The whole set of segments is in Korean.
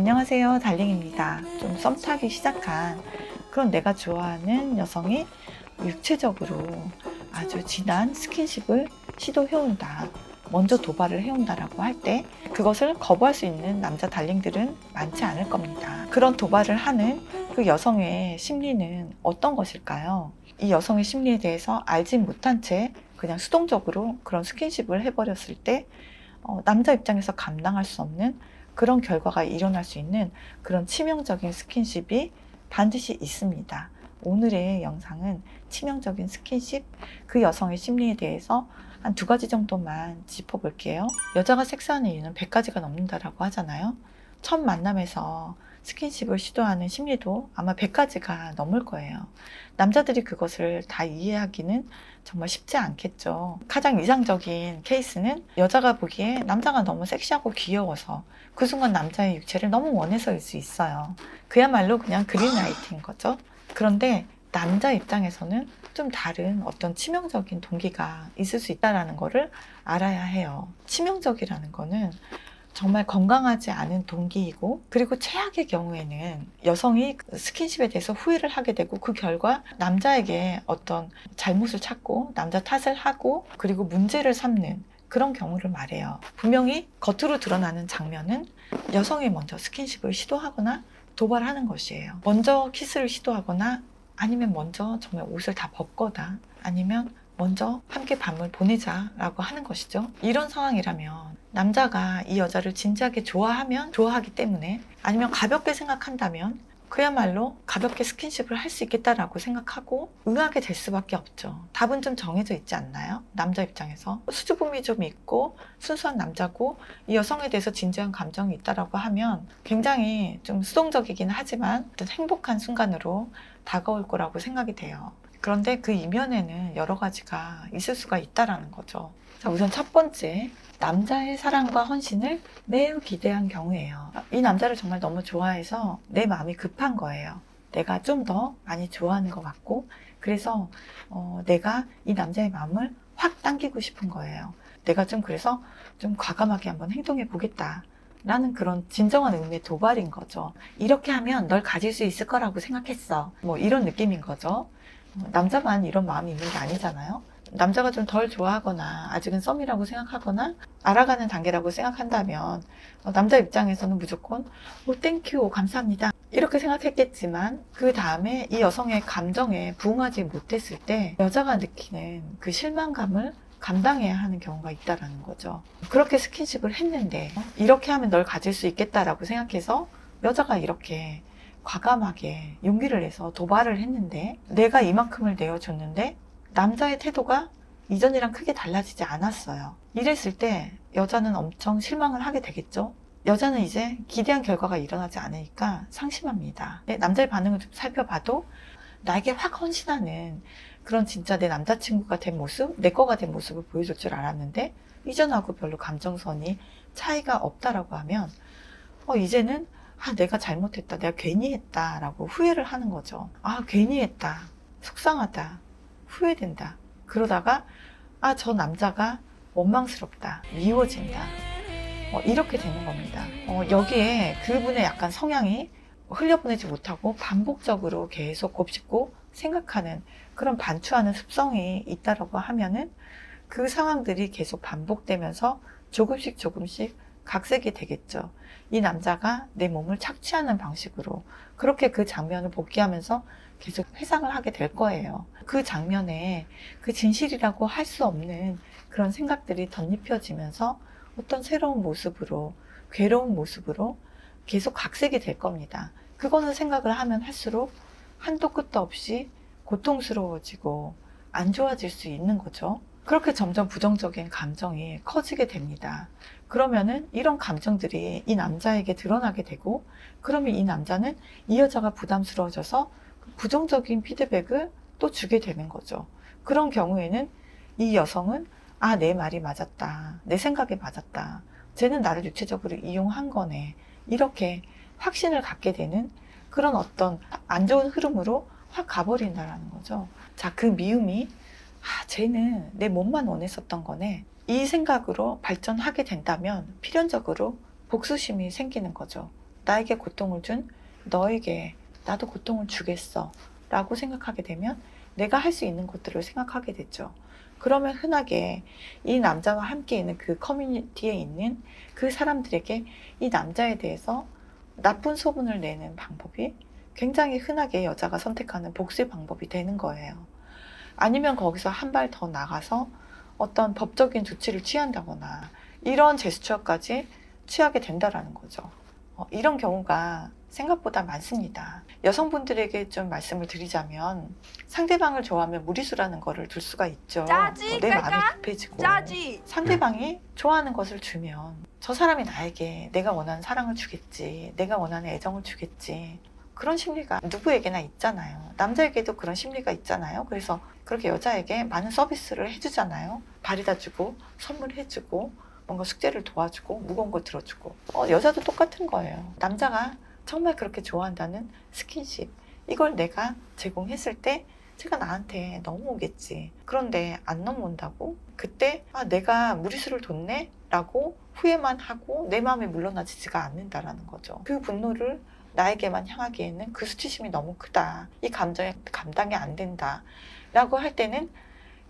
안녕하세요, 달링입니다. 좀 썸 타기 시작한 그런 내가 좋아하는 여성이 육체적으로 아주 진한 스킨십을 시도해온다. 먼저 도발을 해온다라고 할 때 그것을 거부할 수 있는 남자 달링들은 많지 않을 겁니다. 그런 도발을 하는 그 여성의 심리는 어떤 것일까요? 이 여성의 심리에 대해서 알지 못한 채 그냥 수동적으로 그런 스킨십을 해버렸을 때 남자 입장에서 감당할 수 없는 그런 결과가 일어날 수 있는 그런 치명적인 스킨십이 반드시 있습니다. 오늘의 영상은 치명적인 스킨십, 그 여성의 심리에 대해서 한 2가지 정도만 짚어볼게요. 여자가 섹스하는 이유는 100가지가 넘는다라고 하잖아요. 첫 만남에서 스킨십을 시도하는 심리도 아마 100가지가 넘을 거예요. 남자들이 그것을 다 이해하기는 정말 쉽지 않겠죠. 가장 이상적인 케이스는 여자가 보기에 남자가 너무 섹시하고 귀여워서 그 순간 남자의 육체를 너무 원해서일 수 있어요. 그야말로 그냥 그린라이트인 거죠. 그런데 남자 입장에서는 좀 다른 어떤 치명적인 동기가 있을 수 있다는 것을 알아야 해요. 치명적이라는 거는 정말 건강하지 않은 동기이고, 그리고 최악의 경우에는 여성이 스킨십에 대해서 후회를 하게 되고 그 결과 남자에게 어떤 잘못을 찾고 남자 탓을 하고 그리고 문제를 삼는 그런 경우를 말해요. 분명히 겉으로 드러나는 장면은 여성이 먼저 스킨십을 시도하거나 도발하는 것이에요. 먼저 키스를 시도하거나 아니면 먼저 정말 옷을 다 벗거나 아니면 먼저 함께 밤을 보내자라고 하는 것이죠. 이런 상황이라면 남자가 이 여자를 진지하게 좋아하면 좋아하기 때문에, 아니면 가볍게 생각한다면 그야말로 가볍게 스킨십을 할 수 있겠다라고 생각하고 응하게 될 수밖에 없죠. 답은 좀 정해져 있지 않나요? 남자 입장에서 수줍음이 좀 있고 순수한 남자고 이 여성에 대해서 진지한 감정이 있다라고 하면 굉장히 좀 수동적이긴 하지만 어떤 행복한 순간으로 다가올 거라고 생각이 돼요. 그런데 그 이면에는 여러 가지가 있을 수가 있다라는 거죠. 자, 우선 첫 번째, 남자의 사랑과 헌신을 매우 기대한 경우예요. 이 남자를 정말 너무 좋아해서 내 마음이 급한 거예요. 내가 좀 더 많이 좋아하는 것 같고, 그래서 내가 이 남자의 마음을 확 당기고 싶은 거예요. 내가 그래서 좀 과감하게 한번 행동해 보겠다 라는 그런 진정한 의미의 도발인 거죠. 이렇게 하면 널 가질 수 있을 거라고 생각했어, 뭐 이런 느낌인 거죠. 남자만 이런 마음이 있는 게 아니잖아요. 남자가 좀 덜 좋아하거나 아직은 썸이라고 생각하거나 알아가는 단계라고 생각한다면 남자 입장에서는 무조건 땡큐 감사합니다 이렇게 생각했겠지만, 그 다음에 이 여성의 감정에 부응하지 못했을 때 여자가 느끼는 그 실망감을 감당해야 하는 경우가 있다는 거죠. 그렇게 스킨십을 했는데 이렇게 하면 널 가질 수 있겠다라고 생각해서 여자가 이렇게 과감하게 용기를 내서 도발을 했는데, 내가 이만큼을 내어줬는데 남자의 태도가 이전이랑 크게 달라지지 않았어요. 이랬을 때 여자는 엄청 실망을 하게 되겠죠. 여자는 이제 기대한 결과가 일어나지 않으니까 상심합니다. 남자의 반응을 좀 살펴봐도 나에게 확 헌신하는 그런 진짜 내 남자친구가 된 모습, 내 거가 된 모습을 보여줄 줄 알았는데 이전하고 별로 감정선이 차이가 없다라고 하면 이제는 내가 잘못했다, 내가 괜히 했다 라고 후회를 하는 거죠. 괜히 했다, 속상하다, 후회된다. 그러다가 저 남자가 원망스럽다, 미워진다, 이렇게 되는 겁니다. 여기에 그분의 약간 성향이 흘려보내지 못하고 반복적으로 계속 곱씹고 생각하는 그런 반추하는 습성이 있다라고 하면은 그 상황들이 계속 반복되면서 조금씩 각색이 되겠죠. 이 남자가 내 몸을 착취하는 방식으로 그렇게 그 장면을 복귀하면서 계속 회상을 하게 될 거예요. 그 장면에 그 진실이라고 할 수 없는 그런 생각들이 덧입혀지면서 어떤 새로운 모습으로, 괴로운 모습으로 계속 각색이 될 겁니다. 그거는 생각을 하면 할수록 한도 끝도 없이 고통스러워지고 안 좋아질 수 있는 거죠. 그렇게 점점 부정적인 감정이 커지게 됩니다. 그러면은 이런 감정들이 이 남자에게 드러나게 되고, 그러면 이 남자는 이 여자가 부담스러워져서 부정적인 피드백을 또 주게 되는 거죠. 그런 경우에는 이 여성은 내 말이 맞았다, 내 생각이 맞았다, 쟤는 나를 육체적으로 이용한 거네, 이렇게 확신을 갖게 되는 그런 어떤 안 좋은 흐름으로 확 가버린다는 거죠. 자, 그 미움이 쟤는 내 몸만 원했었던 거네, 이 생각으로 발전하게 된다면 필연적으로 복수심이 생기는 거죠. 나에게 고통을 준 너에게 나도 고통을 주겠어 라고 생각하게 되면 내가 할 수 있는 것들을 생각하게 되죠. 그러면 흔하게 이 남자와 함께 있는 그 커뮤니티에 있는 그 사람들에게 이 남자에 대해서 나쁜 소문을 내는 방법이 굉장히 흔하게 여자가 선택하는 복수의 방법이 되는 거예요. 아니면 거기서 한 발 더 나가서 어떤 법적인 조치를 취한다거나 이런 제스처까지 취하게 된다라는 거죠. 이런 경우가 생각보다 많습니다. 여성분들에게 좀 말씀을 드리자면 상대방을 좋아하면 무리수라는 거를 둘 수가 있죠. 내 마음이 급해지고 상대방이 좋아하는 것을 주면 저 사람이 나에게 내가 원하는 사랑을 주겠지, 내가 원하는 애정을 주겠지, 그런 심리가 누구에게나 있잖아요. 남자에게도 그런 심리가 있잖아요. 그래서 그렇게 여자에게 많은 서비스를 해주잖아요. 바래다 주고 선물해주고 뭔가 숙제를 도와주고 무거운 거 들어주고. 여자도 똑같은 거예요. 남자가 정말 그렇게 좋아한다는 스킨십, 이걸 내가 제공했을 때 제가 나한테 넘어오겠지. 그런데 안 넘어온다고? 그때 내가 무리수를 뒀네? 라고 후회만 하고 내 마음이 물러나지가 않는다라는 거죠. 그 분노를 나에게만 향하기에는 그 수치심이 너무 크다. 이 감정이 감당이 안 된다. 라고 할 때는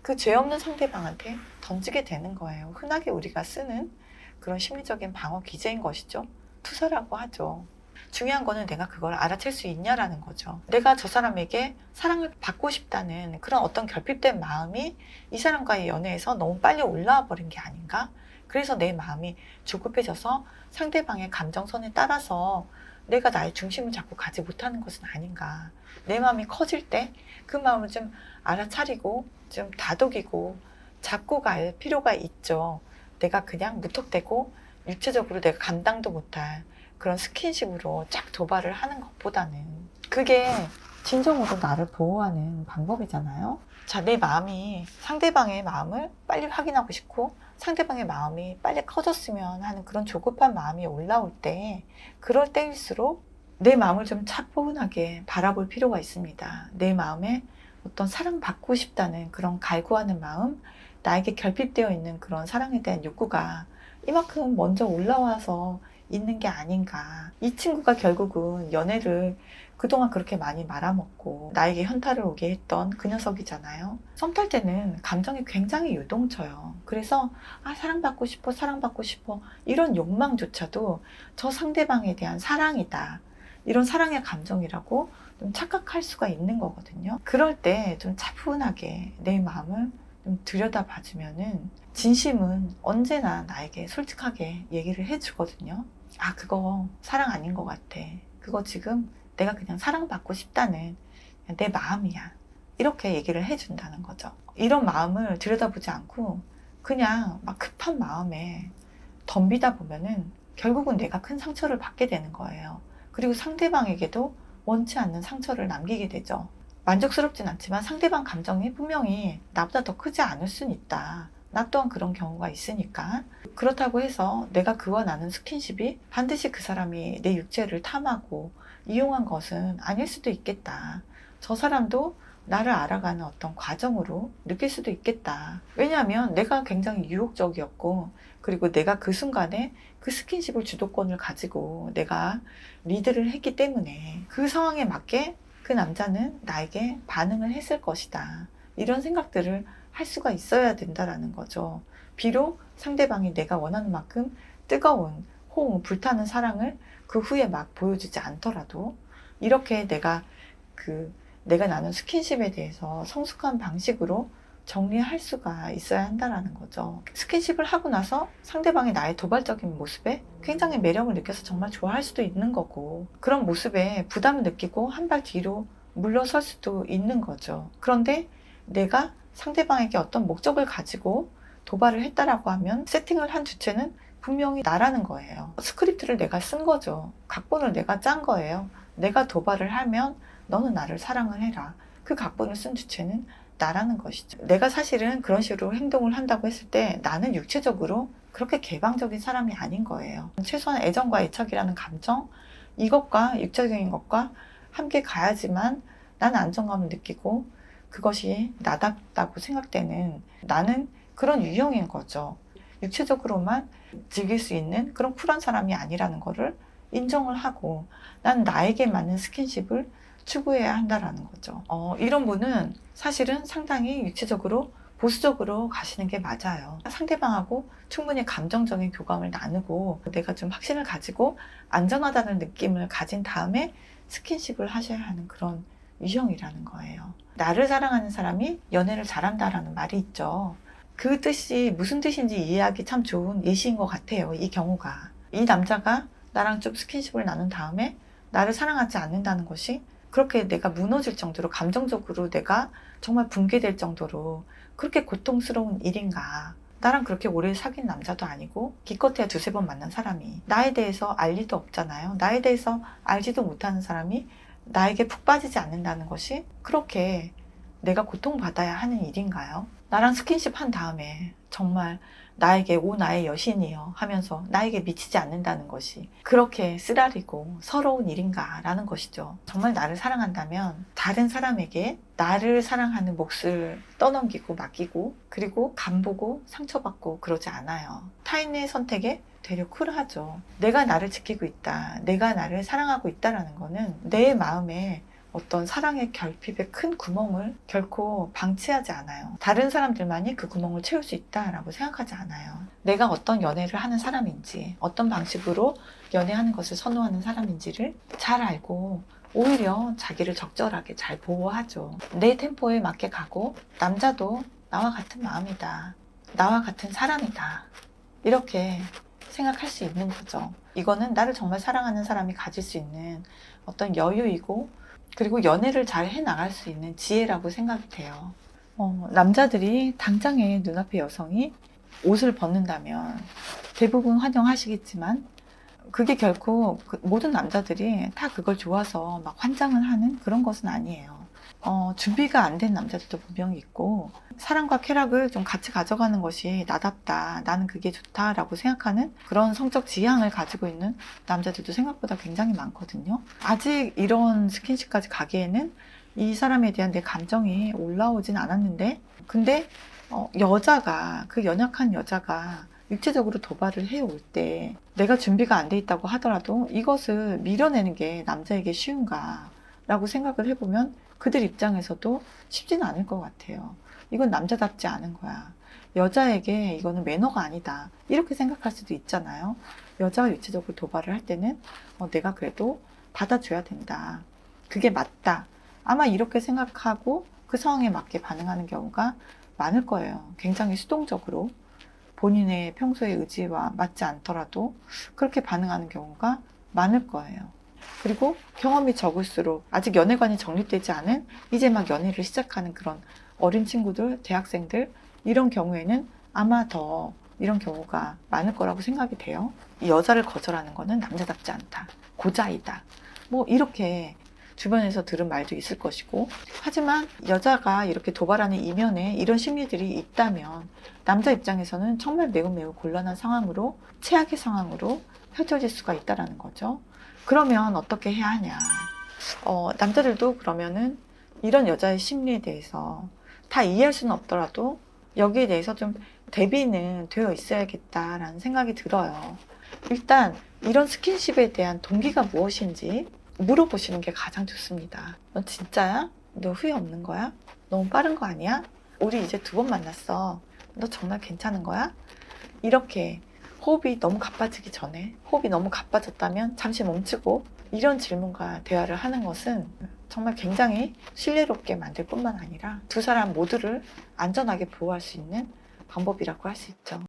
그 죄 없는 상대방한테 던지게 되는 거예요. 흔하게 우리가 쓰는 그런 심리적인 방어 기제인 것이죠. 투사라고 하죠. 중요한 거는 내가 그걸 알아챌 수 있냐라는 거죠. 내가 저 사람에게 사랑을 받고 싶다는 그런 어떤 결핍된 마음이 이 사람과의 연애에서 너무 빨리 올라와 버린 게 아닌가? 그래서 내 마음이 조급해져서 상대방의 감정선에 따라서 내가 나의 중심을 잡고 가지 못하는 것은 아닌가. 내 마음이 커질 때 그 마음을 좀 알아차리고 좀 다독이고 잡고 갈 필요가 있죠. 내가 그냥 무턱대고 육체적으로 내가 감당도 못할 그런 스킨십으로 쫙 도발을 하는 것보다는 그게 진정으로 나를 보호하는 방법이잖아요. 자, 내 마음이 상대방의 마음을 빨리 확인하고 싶고 상대방의 마음이 빨리 커졌으면 하는 그런 조급한 마음이 올라올 때, 그럴 때일수록 내 마음을 좀 차분하게 바라볼 필요가 있습니다. 내 마음에 어떤 사랑받고 싶다는 그런 갈구하는 마음, 나에게 결핍되어 있는 그런 사랑에 대한 욕구가 이만큼 먼저 올라와서 있는 게 아닌가. 이 친구가 결국은 연애를 그동안 그렇게 많이 말아먹고 나에게 현타를 오게 했던 그 녀석이잖아요. 썸 탈 때는 감정이 굉장히 유동쳐요. 그래서 사랑받고 싶어, 사랑받고 싶어, 이런 욕망조차도 저 상대방에 대한 사랑이다, 이런 사랑의 감정이라고 좀 착각할 수가 있는 거거든요. 그럴 때 좀 차분하게 내 마음을 좀 들여다봐주면은 진심은 언제나 나에게 솔직하게 얘기를 해주거든요. 그거 사랑 아닌 것 같아. 그거 지금 내가 그냥 사랑받고 싶다는 내 마음이야. 이렇게 얘기를 해준다는 거죠. 이런 마음을 들여다보지 않고 그냥 막 급한 마음에 덤비다 보면은 결국은 내가 큰 상처를 받게 되는 거예요. 그리고 상대방에게도 원치 않는 상처를 남기게 되죠. 만족스럽진 않지만 상대방 감정이 분명히 나보다 더 크지 않을 수는 있다. 나 또한 그런 경우가 있으니까. 그렇다고 해서 내가 그와 나눈 스킨십이 반드시 그 사람이 내 육체를 탐하고 이용한 것은 아닐 수도 있겠다. 저 사람도 나를 알아가는 어떤 과정으로 느낄 수도 있겠다. 왜냐하면 내가 굉장히 유혹적이었고, 그리고 내가 그 순간에 그 스킨십을 주도권을 가지고 내가 리드를 했기 때문에 그 상황에 맞게 그 남자는 나에게 반응을 했을 것이다. 이런 생각들을 할 수가 있어야 된다라는 거죠. 비록 상대방이 내가 원하는 만큼 뜨거운 호응, 불타는 사랑을 그 후에 막 보여주지 않더라도 이렇게 내가 나눈 스킨십에 대해서 성숙한 방식으로 정리할 수가 있어야 한다라는 거죠. 스킨십을 하고 나서 상대방이 나의 도발적인 모습에 굉장히 매력을 느껴서 정말 좋아할 수도 있는 거고, 그런 모습에 부담을 느끼고 한 발 뒤로 물러설 수도 있는 거죠. 그런데 내가 상대방에게 어떤 목적을 가지고 도발을 했다라고 하면 세팅을 한 주체는 분명히 나라는 거예요. 스크립트를 내가 쓴 거죠. 각본을 내가 짠 거예요. 내가 도발을 하면 너는 나를 사랑을 해라. 그 각본을 쓴 주체는 나라는 것이죠. 내가 사실은 그런 식으로 행동을 한다고 했을 때 나는 육체적으로 그렇게 개방적인 사람이 아닌 거예요. 최소한 애정과 애착이라는 감정, 이것과 육체적인 것과 함께 가야지만 나는 안정감을 느끼고 그것이 나답다고 생각되는, 나는 그런 유형인 거죠. 육체적으로만 즐길 수 있는 그런 쿨한 사람이 아니라는 거를 인정을 하고 난 나에게 맞는 스킨십을 추구해야 한다라는 거죠. 이런 분은 사실은 상당히 육체적으로 보수적으로 가시는 게 맞아요. 상대방하고 충분히 감정적인 교감을 나누고 내가 좀 확신을 가지고 안전하다는 느낌을 가진 다음에 스킨십을 하셔야 하는 그런 유형이라는 거예요. 나를 사랑하는 사람이 연애를 잘한다라는 말이 있죠. 그 뜻이 무슨 뜻인지 이해하기 참 좋은 예시인 것 같아요. 이 경우가. 이 남자가 나랑 좀 스킨십을 나눈 다음에 나를 사랑하지 않는다는 것이 그렇게 내가 무너질 정도로 감정적으로 내가 정말 붕괴될 정도로 그렇게 고통스러운 일인가. 나랑 그렇게 오래 사귄 남자도 아니고 기껏해야 두세 번 만난 사람이 나에 대해서 알 리도 없잖아요. 나에 대해서 알지도 못하는 사람이 나에게 푹 빠지지 않는다는 것이 그렇게 내가 고통받아야 하는 일인가요? 나랑 스킨십 한 다음에 정말 나에게 오 나의 여신이여 하면서 나에게 미치지 않는다는 것이 그렇게 쓰라리고 서러운 일인가라는 것이죠. 정말 나를 사랑한다면 다른 사람에게 나를 사랑하는 몫을 떠넘기고 맡기고 그리고 간보고 상처받고 그러지 않아요. 타인의 선택에 되려 쿨하죠. 내가 나를 지키고 있다. 내가 나를 사랑하고 있다라는 거는 내 마음에 어떤 사랑의 결핍에 큰 구멍을 결코 방치하지 않아요. 다른 사람들만이 그 구멍을 채울 수 있다라고 생각하지 않아요. 내가 어떤 연애를 하는 사람인지, 어떤 방식으로 연애하는 것을 선호하는 사람인지를 잘 알고 오히려 자기를 적절하게 잘 보호하죠. 내 템포에 맞게 가고 남자도 나와 같은 마음이다. 나와 같은 사람이다. 이렇게 생각할 수 있는 거죠. 이거는 나를 정말 사랑하는 사람이 가질 수 있는 어떤 여유이고 그리고 연애를 잘 해나갈 수 있는 지혜라고 생각이 돼요. 남자들이 당장의 눈앞의 여성이 옷을 벗는다면 대부분 환영하시겠지만 그게 결코 모든 남자들이 다 그걸 좋아서 막 환장을 하는 그런 것은 아니에요. 준비가 안 된 남자들도 분명히 있고 사랑과 쾌락을 좀 같이 가져가는 것이 나답다, 나는 그게 좋다라고 생각하는 그런 성적 지향을 가지고 있는 남자들도 생각보다 굉장히 많거든요. 아직 이런 스킨십까지 가기에는 이 사람에 대한 내 감정이 올라오진 않았는데 근데 여자가 그 연약한 여자가 육체적으로 도발을 해올 때 내가 준비가 안 돼 있다고 하더라도 이것을 밀어내는 게 남자에게 쉬운가 라고 생각을 해보면 그들 입장에서도 쉽지는 않을 것 같아요. 이건 남자답지 않은 거야. 여자에게 이거는 매너가 아니다. 이렇게 생각할 수도 있잖아요. 여자가 육체적으로 도발을 할 때는 내가 그래도 받아줘야 된다. 그게 맞다. 아마 이렇게 생각하고 그 상황에 맞게 반응하는 경우가 많을 거예요. 굉장히 수동적으로 본인의 평소의 의지와 맞지 않더라도 그렇게 반응하는 경우가 많을 거예요. 그리고 경험이 적을수록 아직 연애관이 정립되지 않은 이제 막 연애를 시작하는 그런 어린 친구들, 대학생들 이런 경우에는 아마 더 이런 경우가 많을 거라고 생각이 돼요. 이 여자를 거절하는 거는 남자답지 않다. 고자이다. 뭐 이렇게 주변에서 들은 말도 있을 것이고 하지만 여자가 이렇게 도발하는 이면에 이런 심리들이 있다면 남자 입장에서는 정말 매우 매우 곤란한 상황으로 최악의 상황으로 펼쳐질 수가 있다는 거죠. 그러면 어떻게 해야 하냐. 남자들도 그러면은 이런 여자의 심리에 대해서 다 이해할 수는 없더라도 여기에 대해서 좀 대비는 되어 있어야겠다라는 생각이 들어요. 일단 이런 스킨십에 대한 동기가 무엇인지 물어보시는 게 가장 좋습니다. 너 진짜야? 너 후회 없는 거야? 너무 빠른 거 아니야? 우리 이제 2번 만났어. 너 정말 괜찮은 거야? 이렇게 호흡이 너무 가빠지기 전에 호흡이 너무 가빠졌다면 잠시 멈추고 이런 질문과 대화를 하는 것은 정말 굉장히 신뢰롭게 만들 뿐만 아니라 두 사람 모두를 안전하게 보호할 수 있는 방법이라고 할 수 있죠.